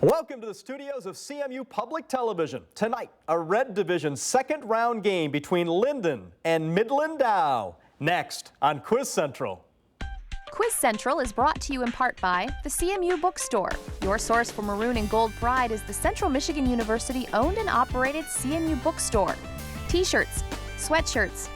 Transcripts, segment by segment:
Welcome to the studios of CMU Public Television. Tonight, a Red Division second round game between Linden and Midland Dow. Next on Quiz Central. Quiz Central is brought to you in part by the CMU Bookstore. Your source for maroon and gold pride is the Central Michigan University owned and operated CMU Bookstore. T-shirts, sweatshirts,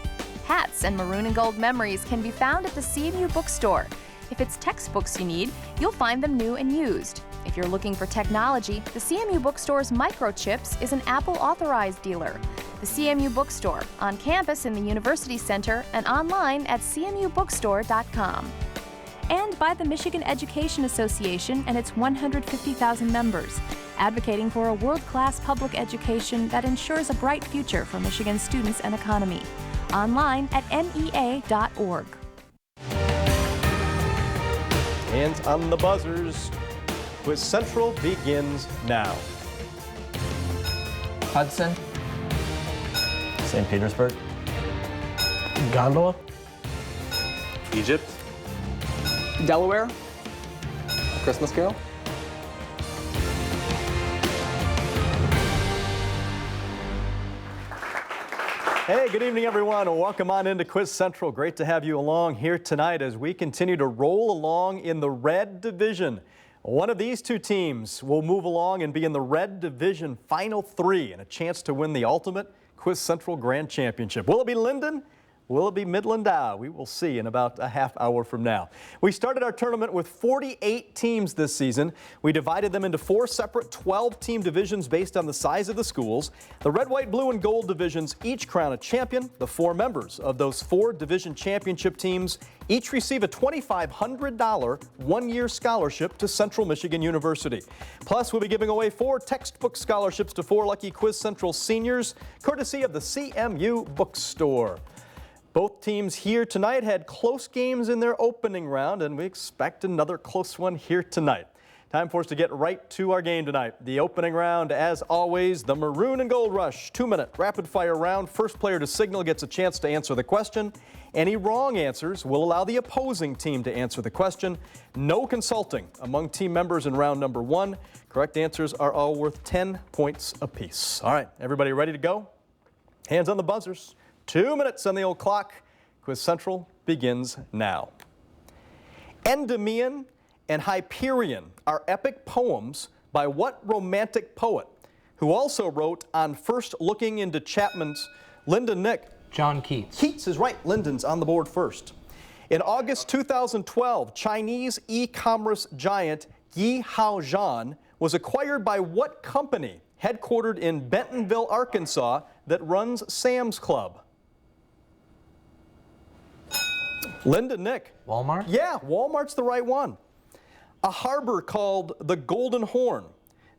hats, and maroon and gold memories can be found at the CMU Bookstore. If it's textbooks you need, you'll find them new and used. If you're looking for technology, the CMU Bookstore's Microchips is an Apple authorized dealer. The CMU Bookstore, on campus in the University Center and online at cmubookstore.com. And by the Michigan Education Association and its 150,000 members, advocating for a world-class public education that ensures a bright future for Michigan students and economy. Online at mea.org. Hands on the buzzers. Quiz Central begins now. Hudson. St. Petersburg. Gondola. Egypt. Delaware. Christmas Carol. Hey, good evening, everyone, and welcome on into Quiz Central. Great to have you along here tonight as we continue to roll along in the Red Division. One of these two teams will move along and be in the Red Division Final Three and a chance to win the ultimate Quiz Central Grand Championship. Will it be Linden? Will it be Midland Dow? We will see in about a half hour from now. We started our tournament with 48 teams this season. We divided them into 4 separate 12-team divisions based on the size of the schools. The red, white, blue, and gold divisions each crown a champion. The 4 members of those 4 division championship teams each receive a $2,500 one-year scholarship to Central Michigan University. Plus, we'll be giving away 4 textbook scholarships to 4 lucky Quiz Central seniors, courtesy of the CMU Bookstore. Both teams here tonight had close games in their opening round, and we expect another close one here tonight. Time for us to get right to our game tonight. The opening round, as always, the Maroon and Gold Rush 2-minute rapid-fire round. First player to signal gets a chance to answer the question. Any wrong answers will allow the opposing team to answer the question. No consulting among team members in round number 1. Correct answers are all worth 10 points apiece. All right, everybody ready to go? Hands on the buzzers. 2 minutes on the old clock. Quiz Central begins now. Endymion and Hyperion are epic poems by what romantic poet who also wrote On First Looking into Chapman's Linden Nick? John Keats. Keats is right. Linden's on the board first. In August 2012, Chinese e-commerce giant Yihaodian was acquired by what company headquartered in Bentonville, Arkansas, that runs Sam's Club? Linda, Nick. Walmart? Yeah, Walmart's the right one. A harbor called the Golden Horn,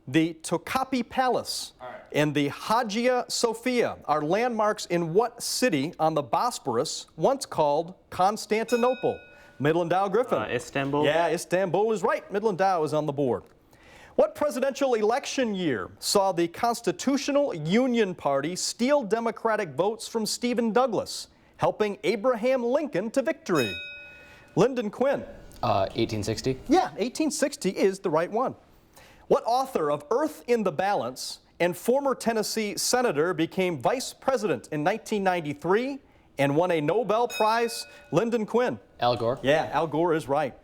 the Topkapi Palace, and the Hagia Sophia are landmarks in what city on the Bosporus, once called Constantinople? Midland Dow Griffin. Istanbul. Yeah, Istanbul is right. Midland Dow is on the board. What presidential election year saw the Constitutional Union Party steal Democratic votes from Stephen Douglas, helping Abraham Lincoln to victory? Lyndon Quinn. 1860. Yeah, 1860 is the right one. What author of Earth in the Balance and former Tennessee senator became vice president in 1993 and won a Nobel Prize? Lyndon Quinn. Al Gore. Yeah, Al Gore is right.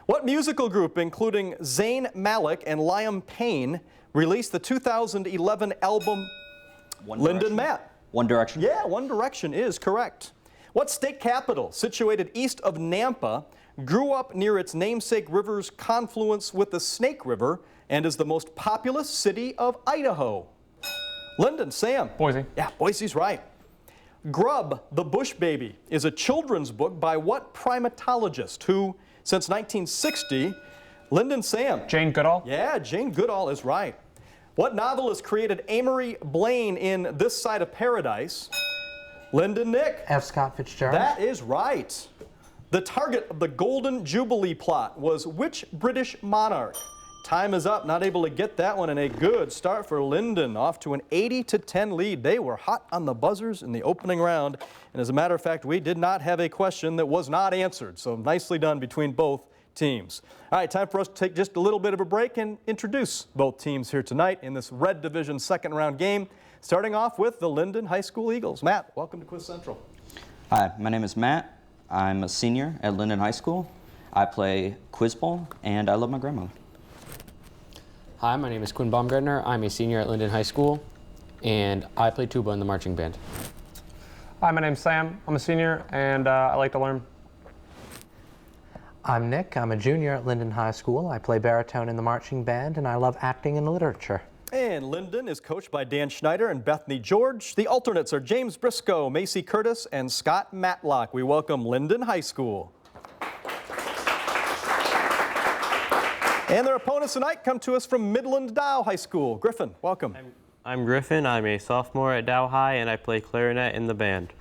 What musical group, including Zayn Malik and Liam Payne, released the 2011 album Lyndon Matt? One Direction. Yeah, One Direction is correct. What state capital, situated east of Nampa, grew up near its namesake river's confluence with the Snake River and is the most populous city of Idaho? Lyndon, Sam. Boise. Yeah, Boise's right. Grub, the Bush Baby, is a children's book by what primatologist who, since 1960, Lyndon, Sam. Jane Goodall. Yeah, Jane Goodall is right. What novelist created Amory Blaine in This Side of Paradise? Lyndon, Nick. F. Scott Fitzgerald. That is right. The target of the Golden Jubilee plot was which British monarch? Time is up. Not able to get that one, and a good start for Linden. Off to an 80-10 lead. They were hot on the buzzers in the opening round. And as a matter of fact, we did not have a question that was not answered. So nicely done between both teams. All right, time for us to take just a little bit of a break and introduce both teams here tonight in this Red Division second round game. Starting off with the Linden High School Eagles. Matt, welcome to Quiz Central. Hi, my name is Matt. I'm a senior at Linden High School. I play quiz bowl, and I love my grandmother. Hi, my name is Quinn Baumgartner. I'm a senior at Linden High School, and I play tuba in the marching band. Hi, my name's Sam. I'm a senior, and I like to learn. I'm Nick. I'm a junior at Linden High School. I play baritone in the marching band, and I love acting and literature. And Linden is coached by Dan Schneider and Bethany George. The alternates are James Briscoe, Macy Curtis, and Scott Matlock. We welcome Linden High School. And their opponents tonight come to us from Midland Dow High School. Griffin, welcome. I'm Griffin. I'm a sophomore at Dow High, and I play clarinet in the band.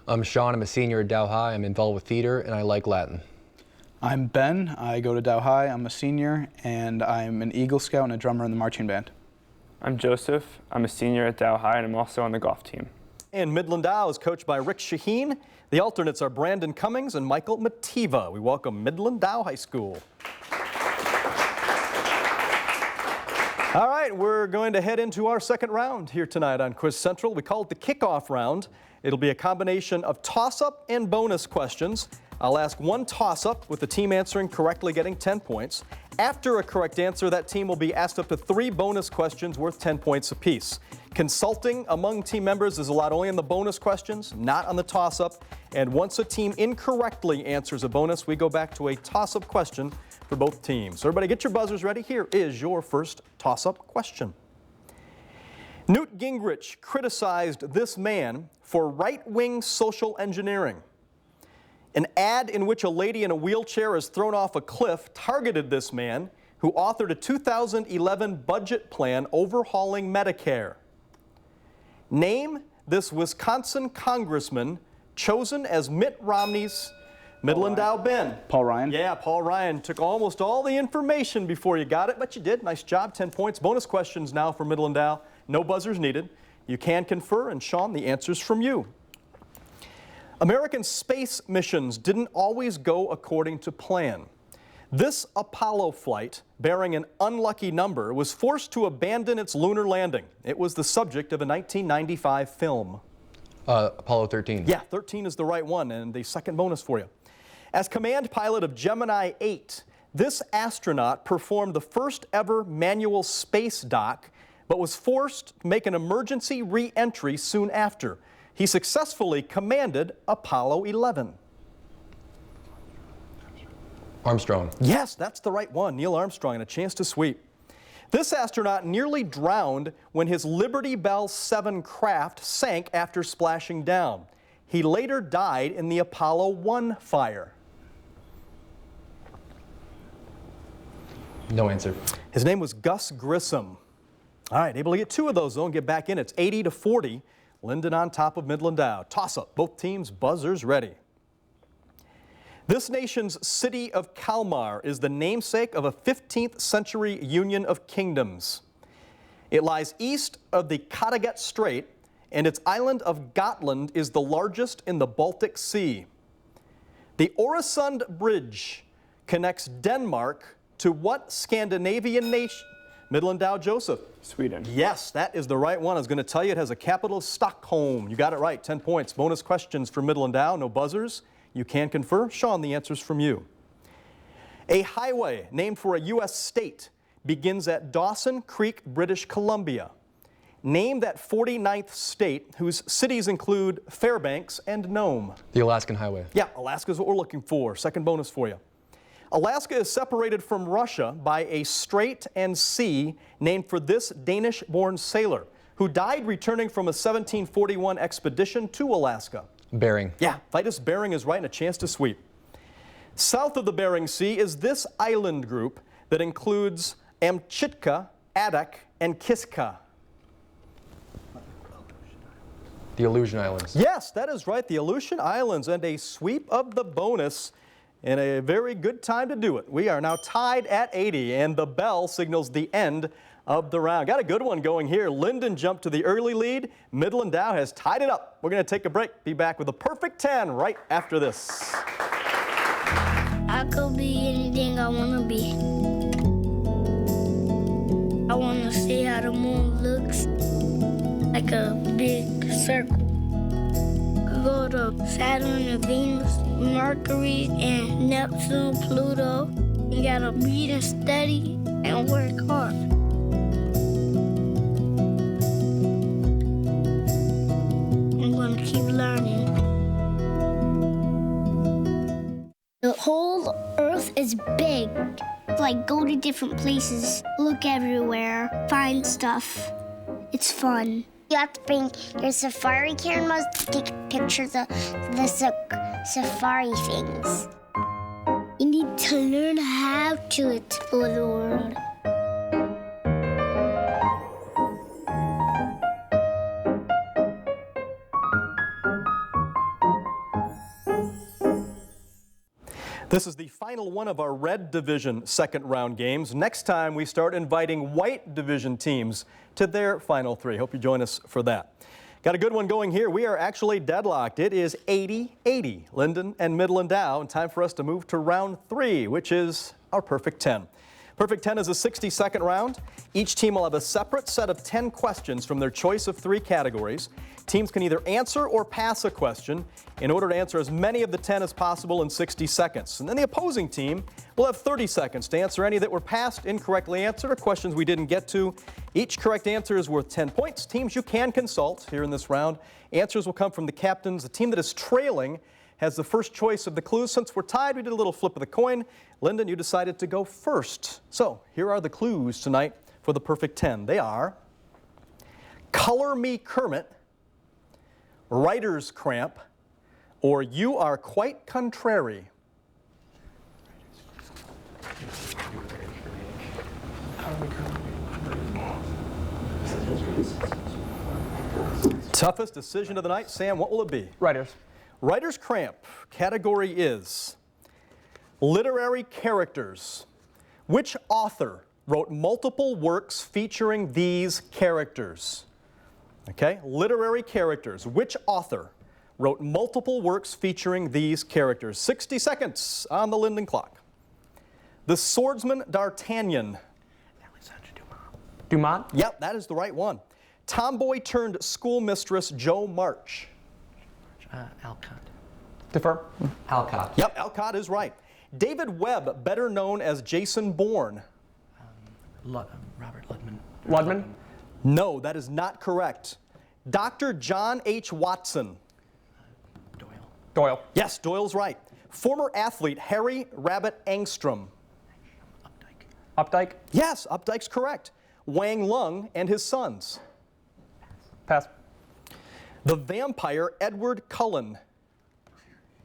I'm Sean. I'm a senior at Dow High. I'm involved with theater, and I like Latin. I'm Ben. I go to Dow High. I'm a senior, and I'm an Eagle Scout and a drummer in the marching band. I'm Joseph. I'm a senior at Dow High, and I'm also on the golf team. And Midland Dow is coached by Rick Shaheen. The alternates are Brandon Cummings and Michael Mativa. We welcome Midland Dow High School. All right, we're going to head into our second round here tonight on Quiz Central. We call it the Kickoff Round. It'll be a combination of toss-up and bonus questions. I'll ask one toss-up with the team answering correctly, getting 10 points. After a correct answer, that team will be asked up to 3 bonus questions worth 10 points apiece. Consulting among team members is allowed only in the bonus questions, not on the toss-up. And once a team incorrectly answers a bonus, we go back to a toss-up question for both teams. So everybody get your buzzers ready. Here is your first toss-up question. Newt Gingrich criticized this man for right-wing social engineering. An ad in which a lady in a wheelchair is thrown off a cliff targeted this man, who authored a 2011 budget plan overhauling Medicare. Name this Wisconsin congressman chosen as Mitt Romney's Midland Dow Ben. Paul Ryan. Yeah, Paul Ryan took almost all the information before you got it, but you did. Nice job, 10 points. Bonus questions now for Midland Dow. No buzzers needed. You can confer, and Sean, the answer's from you. American space missions didn't always go according to plan. This Apollo flight, bearing an unlucky number, was forced to abandon its lunar landing. It was the subject of a 1995 film. Apollo 13. Yeah, 13 is the right one, and the second bonus for you. As command pilot of Gemini 8, this astronaut performed the first ever manual space dock, but was forced to make an emergency re-entry soon after. He successfully commanded Apollo 11. Armstrong. Yes, that's the right one. Neil Armstrong, and a chance to sweep. This astronaut nearly drowned when his Liberty Bell 7 craft sank after splashing down. He later died in the Apollo 1 fire. No answer. His name was Gus Grissom. All right, able to get 2 of those, though, and get back in. It's 80-40. Linden on top of Midland Dow. Toss-up. Both teams, buzzers ready. This nation's city of Kalmar is the namesake of a 15th century union of kingdoms. It lies east of the Kattegat Strait, and its island of Gotland is the largest in the Baltic Sea. The Øresund Bridge connects Denmark to what Scandinavian nation? Midland Dow, Joseph. Sweden. Yes, that is the right one. I was going to tell you it has a capital of Stockholm. You got it right, 10 points. Bonus questions for Midland Dow, no buzzers. You can confer. Sean, the answer's from you. A highway named for a U.S. state begins at Dawson Creek, British Columbia. Name that 49th state whose cities include Fairbanks and Nome. The Alaskan Highway. Yeah, Alaska's what we're looking for. Second bonus for you. Alaska is separated from Russia by a strait and sea named for this Danish-born sailor who died returning from a 1741 expedition to Alaska. Bering. Yeah, Vitus Bering is right, and a chance to sweep. South of the Bering Sea is this island group that includes Amchitka, Adak, and Kiska. The Aleutian Islands. Yes, that is right, the Aleutian Islands, and a sweep of the bonus. And a very good time to do it. We are now tied at 80, and the bell signals the end of the round. Got a good one going here. Linden jumped to the early lead. Midland Dow has tied it up. We're going to take a break. Be back with a perfect 10 right after this. I could be anything I want to be. I want to see how the moon looks, like a big circle. Could go to Saturn and Venus, Mercury and Neptune, Pluto. You gotta read and study and work hard. I'm gonna keep learning. The whole Earth is big. Like, go to different places, look everywhere, find stuff. It's fun. You have to bring your safari cameras to take pictures of the safari things. You need to learn how to explore the world. This is the final one of our Red Division second round games. Next time we start inviting White Division teams to their final three. Hope you join us for that. Got a good one going here. We are actually deadlocked. It is 80-80, Linden and Midland Dow, and time for us to move to round 3, which is our Perfect 10. Perfect 10 is a 60-second round. Each team will have a separate set of 10 questions from their choice of 3 categories. Teams can either answer or pass a question in order to answer as many of the 10 as possible in 60 seconds. And then the opposing team will have 30 seconds to answer any that were passed, incorrectly answered, or questions we didn't get to. Each correct answer is worth 10 points. Teams you can consult here in this round. Answers will come from the captains. The team that is trailing has the first choice of the clues. Since we're tied, we did a little flip of the coin. Linden, you decided to go first. So here are the clues tonight for the Perfect 10. They are Color Me Kermit, Writer's Cramp, or You Are Quite Contrary. Toughest decision of the night. Sam, what will it be? Writers. Writer's Cramp. Category is literary characters. Which author wrote multiple works featuring these characters? Okay, literary characters. Which author wrote multiple works featuring these characters? 60 seconds on the Linden clock. The Swordsman D'Artagnan. Dumont. Yep, that is the right one. Tomboy turned schoolmistress Joe March. Alcott. Defer. Alcott. Yep, Alcott is right. David Webb, better known as Jason Bourne. Robert Ludman. Ludman. No, that is not correct. Dr. John H. Watson. Doyle. Yes, Doyle's right. Former athlete Harry Rabbit Angstrom. Updike. Yes, Updike's correct. Wang Lung and his sons. Pass. The vampire Edward Cullen.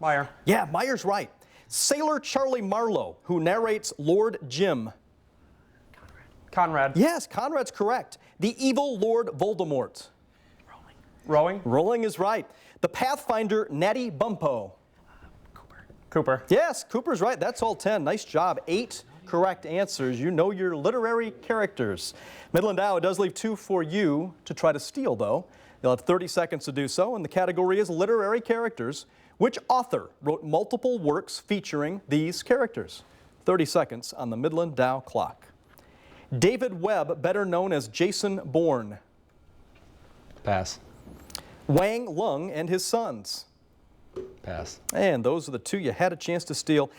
Meyer. Yeah, Meyer's right. Sailor Charlie Marlowe, who narrates Lord Jim. Conrad. Yes, Conrad's correct. The evil Lord Voldemort. Rowing. Rowling is right. The Pathfinder Natty Bumppo. Cooper. Yes, Cooper's right. That's all 10. Nice job. 8 correct answers. You know your literary characters. Midland Dow, it does leave 2 for you to try to steal, though. You'll have 30 seconds to do so, and the category is literary characters. Which author wrote multiple works featuring these characters? 30 seconds on the Midland Dow clock. David Webb, better known as Jason Bourne. Pass. Wang Lung and his sons. Pass. And those are the 2 you had a chance to steal.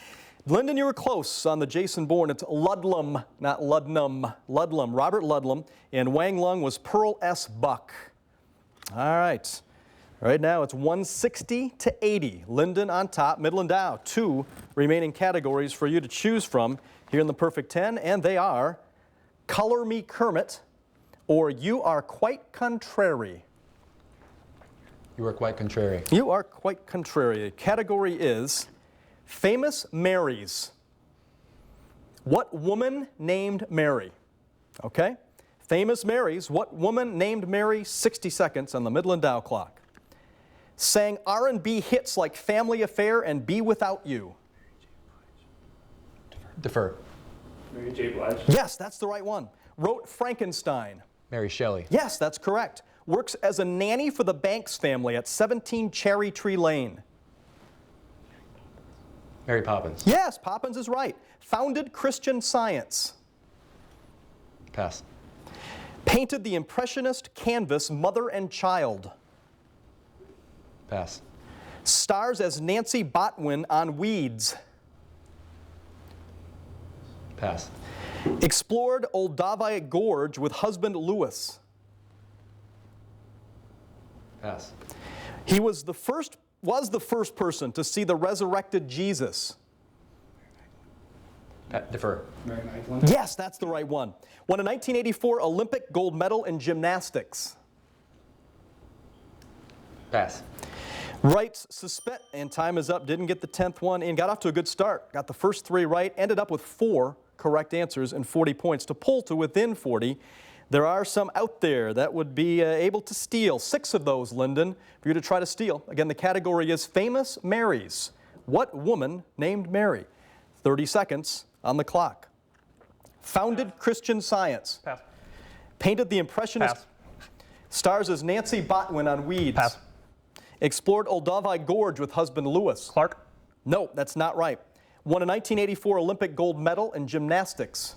Linden, you were close on the Jason Bourne. It's Ludlum, not Ludnum. Ludlum, Robert Ludlum. And Wang Lung was Pearl S. Buck. All right. Right now it's 160-80. Linden on top, Midland Dow. 2 remaining categories for you to choose from here in the Perfect 10, and they are Color Me Kermit or You Are Quite Contrary. You are quite contrary. You Are Quite Contrary. The category is Famous Marys. What woman named Mary? Okay? Famous Marys. What woman named Mary? 60 seconds on the Midland Dow clock. Sang R&B hits like Family Affair and Be Without You. Defer. Mary J. Blige. Yes, that's the right one. Wrote Frankenstein. Mary Shelley. Yes, that's correct. Works as a nanny for the Banks family at 17 Cherry Tree Lane. Mary Poppins. Yes, Poppins is right. Founded Christian Science. Pass. Painted the Impressionist canvas Mother and Child. Pass. Stars as Nancy Botwin on Weeds. Pass. Explored Olduvai Gorge with husband Lewis. Pass. He was the first person to see the resurrected Jesus. Defer. Mary Magdalene. Yes, that's the right one. Won a 1984 Olympic gold medal in gymnastics. Pass. Writes and time is up, didn't get the 10th one in, got off to a good start. Got the first 3 right, ended up with 4 correct answers and 40 points to pull to within 40. There are some out there that would be able to steal. 6 of those, Linden, for you to try to steal. Again, the category is Famous Marys. What woman named Mary? 30 seconds on the clock. Founded Christian Science. Pass. Painted the Impressionist. Pass. Stars as Nancy Botwin on Weeds. Pass. Explored Olduvai Gorge with husband Lewis. Clark. No, that's not right. Won a 1984 Olympic gold medal in gymnastics.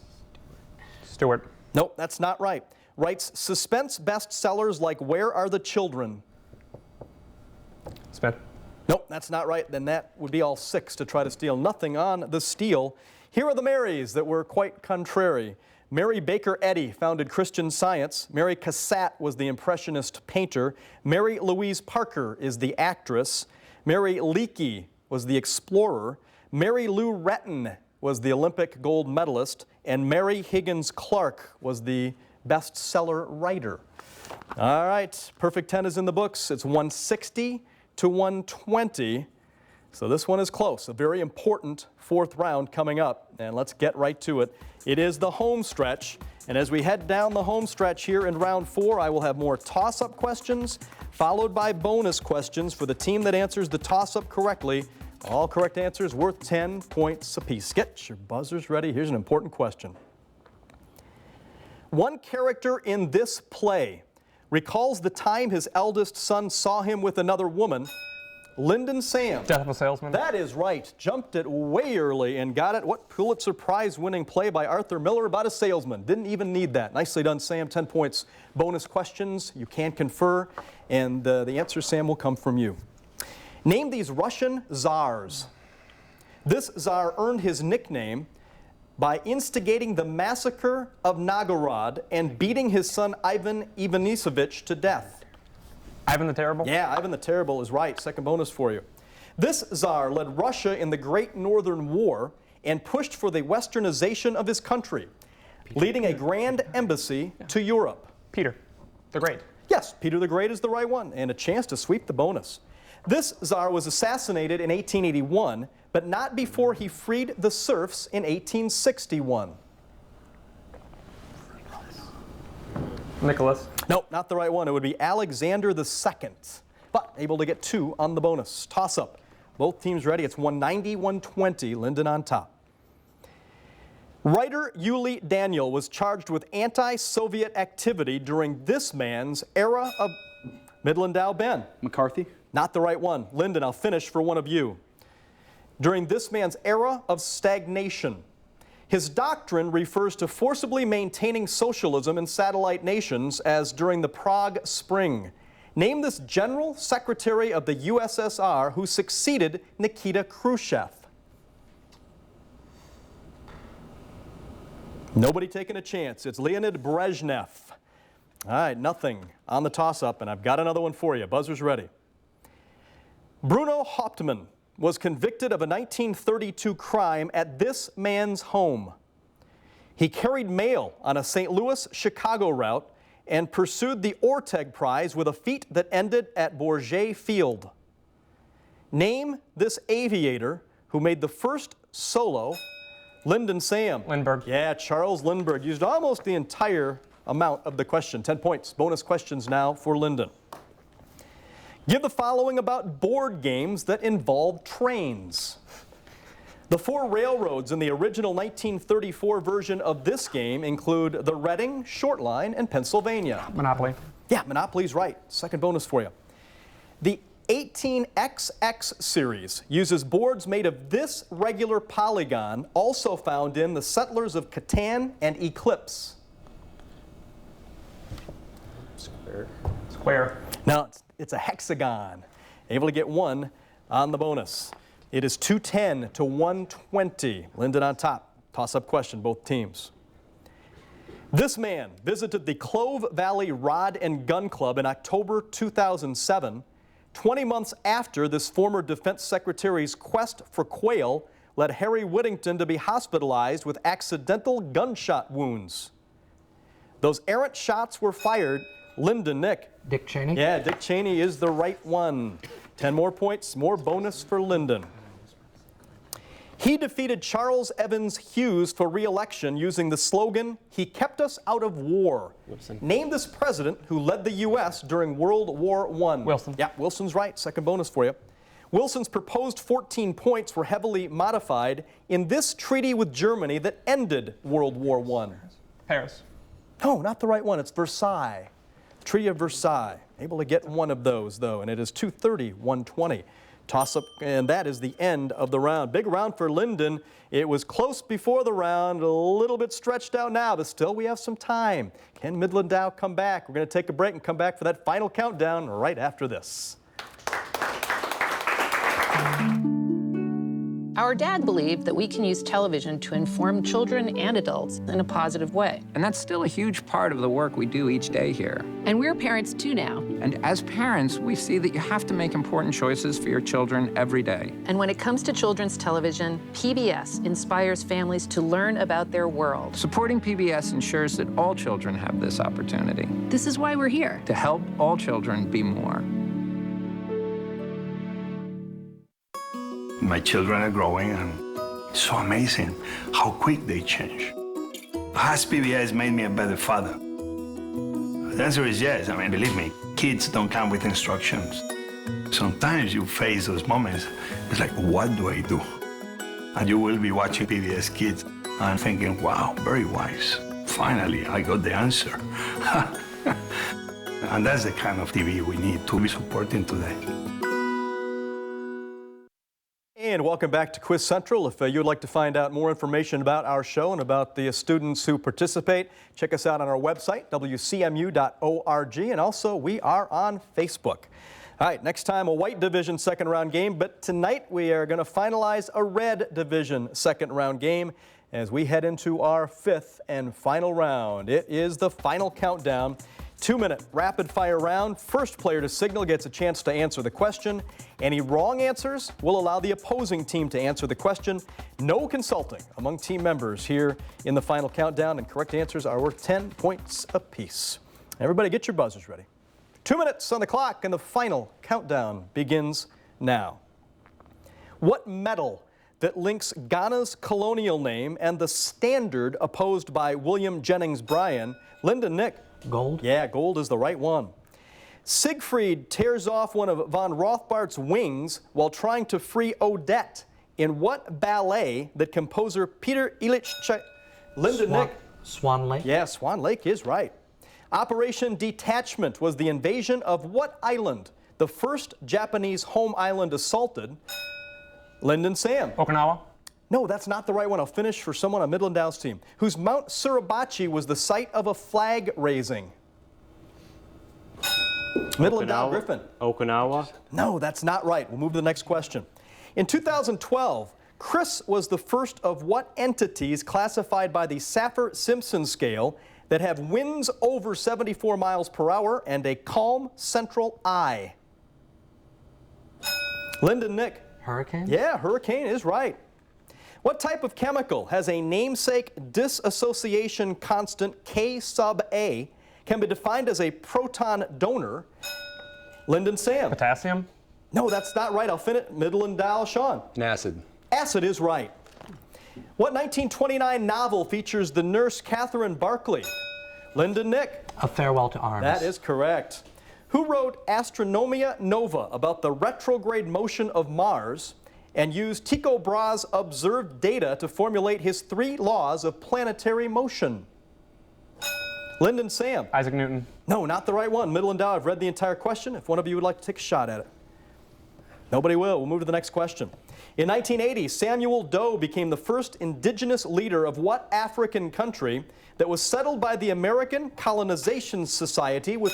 Stewart. Nope, that's not right. Writes suspense bestsellers like Where Are the Children? Smith. Nope, that's not right. Then that would be all 6 to try to steal. Nothing on the steal. Here are the Marys that were quite contrary. Mary Baker Eddy founded Christian Science. Mary Cassatt was the Impressionist painter. Mary Louise Parker is the actress. Mary Leakey was the explorer. Mary Lou Retton was the Olympic gold medalist. And Mary Higgins Clark was the bestseller writer. All right, perfect 10 is in the books. It's 160 to 120. So this one is close, a very important 4th round coming up, and let's get right to it. It is the home stretch, and as we head down the home stretch here in round 4, I will have more toss-up questions, followed by bonus questions for the team that answers the toss-up correctly. All correct answers worth 10 points apiece. Get your buzzers ready. Here's an important question. One character in this play recalls the time his eldest son saw him with another woman. Linden Sam. Death of a Salesman. That is right. Jumped it way early and got it. What Pulitzer Prize winning play by Arthur Miller about a salesman. Didn't even need that. Nicely done, Sam. 10 points. Bonus questions. You can confer. And the answer, Sam, will come from you. Name these Russian Czars. This Tsar earned his nickname by instigating the massacre of Novgorod and beating his son Ivan Ivanisovich to death. Ivan the Terrible? Yeah, Ivan the Terrible is right. Second bonus for you. This Tsar led Russia in the Great Northern War and pushed for the westernization of his country, leading a grand embassy to Europe. Peter the Great. Yes, Peter the Great is the right one, and a chance to sweep the bonus. This Tsar was assassinated in 1881, but not before he freed the serfs in 1861. Nicholas. Nope, not the right one. It would be Alexander II, but able to get 2 on the bonus. Toss-up. Both teams ready. It's 190-120. Linden on top. Writer Yuli Daniel was charged with anti-Soviet activity during this man's era of Midland Dow. Ben. McCarthy. Not the right one. Linden, I'll finish for one of you. During this man's era of stagnation. His doctrine refers to forcibly maintaining socialism in satellite nations, as during the Prague Spring. Name this General Secretary of the USSR who succeeded Nikita Khrushchev. Nobody taking a chance. It's Leonid Brezhnev. All right, nothing on the toss-up, and I've got another one for you. Buzzer's ready. Bruno Hauptmann was convicted of a 1932 crime at this man's home. He carried mail on a St. Louis-Chicago route and pursued the Orteg Prize with a feat that ended at Bourget Field. Name this aviator who made the first solo. Linden Sam. Lindbergh. Yeah, Charles Lindbergh used almost the entire amount of the question. 10 points. Bonus questions now for Linden. Give the following about board games that involve trains. The 4 railroads in the original 1934 version of this game include the Reading, Short Line, and Pennsylvania. Monopoly. Yeah, Monopoly's right. Second bonus for you. The 18XX series uses boards made of this regular polygon, also found in the Settlers of Catan and Eclipse. Square. Now, it's a hexagon. Able to get one on the bonus. It is 210 to 120. Linden on top. Toss-up question, both teams. This man visited the Clove Valley Rod and Gun Club in October 2007, 20 months after this former defense secretary's quest for quail led Harry Whittington to be hospitalized with accidental gunshot wounds. Those errant shots were fired. Linden, Nick. Dick Cheney? Yeah, Dick Cheney is the right one. 10 more points, more bonus for Linden. He defeated Charles Evans Hughes for re-election using the slogan, "He kept us out of war." Wilson. Name this president who led the U.S. during World War I. Wilson. Yeah, Wilson's right. Second bonus for you. Wilson's proposed 14 points were heavily modified in this treaty with Germany that ended World War I. Paris. No, not the right one. It's Versailles. Treaty of Versailles. Able to get one of those, though, and it is 230, 120. Toss-up, and that is the end of the round. Big round for Linden. It was close before the round, a little bit stretched out now, but still we have some time. Can Midland Dow come back? We're going to take a break and come back for that final countdown right after this. Our dad believed that we can use television to inform children and adults in a positive way. And that's still a huge part of the work we do each day here. And we're parents too now. And as parents, we see that you have to make important choices for your children every day. And when it comes to children's television, PBS inspires families to learn about their world. Supporting PBS ensures that all children have this opportunity. This is why we're here. To help all children be more. My children are growing, and it's so amazing how quick they change. Has PBS made me a better father? The answer is yes. I mean, believe me, kids don't come with instructions. Sometimes you face those moments, it's like, what do I do? And you will be watching PBS Kids and thinking, wow, very wise. Finally, I got the answer. And that's the kind of TV we need to be supporting today. And welcome back to Quiz Central. If you would like to find out more information about our show and about the students who participate, check us out on our website, WCMU.org, and also we are on Facebook. All right, next time a white division second round game, but tonight we are going to finalize a red division second round game as we head into our fifth and final round. It is the final countdown. 2-minute rapid fire round. First player to signal gets a chance to answer the question. Any wrong answers will allow the opposing team to answer the question. No consulting among team members here in the final countdown, and correct answers are worth 10 points apiece. Everybody get your buzzers ready. 2 minutes on the clock and the final countdown begins now. What metal that links Ghana's colonial name and the standard opposed by William Jennings Bryan? Linden, Nick. Gold? Yeah, gold is the right one. Siegfried tears off one of von Rothbart's wings while trying to free Odette in what ballet that composer Peter Ilyich Linden, Nick. Swan Lake? Yeah, Swan Lake is right. Operation Detachment was the invasion of what island? The first Japanese home island assaulted? Linden, Sam. Okinawa? No, that's not the right one. I'll finish for someone on Midland Dow's team, whose Mount Suribachi was the site of a flag raising. Midland Dow, Griffin. Okinawa? No, that's not right. We'll move to the next question. In 2012, Chris was the first of what entities classified by the Saffir-Simpson scale that have winds over 74 miles per hour and a calm central eye? Linden, Nick. Hurricane? Yeah, hurricane is right. What type of chemical has a namesake dissociation constant K sub A, can be defined as a proton donor? Linden, Sam. Potassium? No, that's not right. I'll finish. Midland Dow, Sean. An acid. Acid is right. What 1929 novel features the nurse Catherine Barclay? Linden, Nick. A Farewell to Arms. That is correct. Who wrote Astronomia Nova about the retrograde motion of Mars and used Tycho Brahe's observed data to formulate his 3 laws of planetary motion? Linden, Sam. Isaac Newton. No, not the right one. Midland Dow, I've read the entire question. If one of you would like to take a shot at it. Nobody will. We'll move to the next question. In 1980, Samuel Doe became the first indigenous leader of what African country that was settled by the American Colonization Society with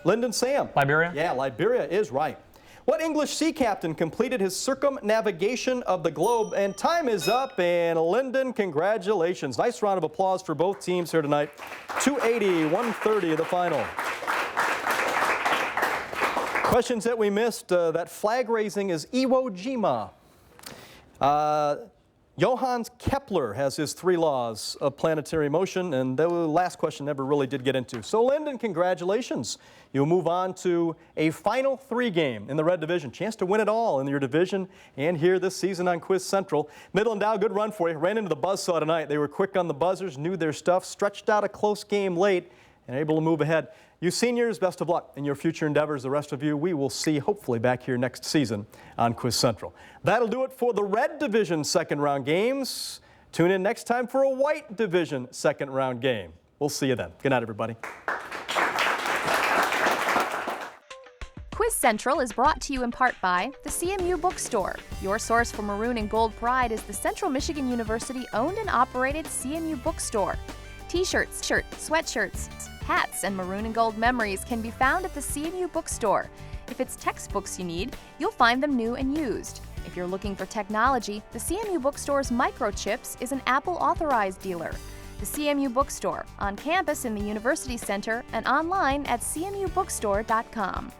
Linden Sam? Liberia? Yeah, Liberia is right. What English sea captain completed his circumnavigation of the globe? And time is up, and Linden, congratulations. Nice round of applause for both teams here tonight. 280, 130 the final. Questions that we missed, that flag raising is Iwo Jima. Johannes Kepler has his 3 laws of planetary motion, and the last question never really did get into. So Linden, congratulations. You'll move on to a final 3 game in the Red Division. Chance to win it all in your division and here this season on Quiz Central. Midland Dow, good run for you. Ran into the buzzsaw tonight. They were quick on the buzzers, knew their stuff, stretched out a close game late, and able to move ahead. You seniors, best of luck in your future endeavors. The rest of you, we will see hopefully back here next season on Quiz Central. That'll do it for the Red Division second round games. Tune in next time for a White Division second round game. We'll see you then. Good night, everybody. Quiz Central is brought to you in part by the CMU Bookstore. Your source for maroon and gold pride is the Central Michigan University owned and operated CMU Bookstore. T-shirts, sweatshirts, hats, and maroon and gold memories can be found at the CMU Bookstore. If it's textbooks you need, you'll find them new and used. If you're looking for technology, the CMU Bookstore's Microchips is an Apple authorized dealer. The CMU Bookstore, on campus in the University Center and online at cmubookstore.com.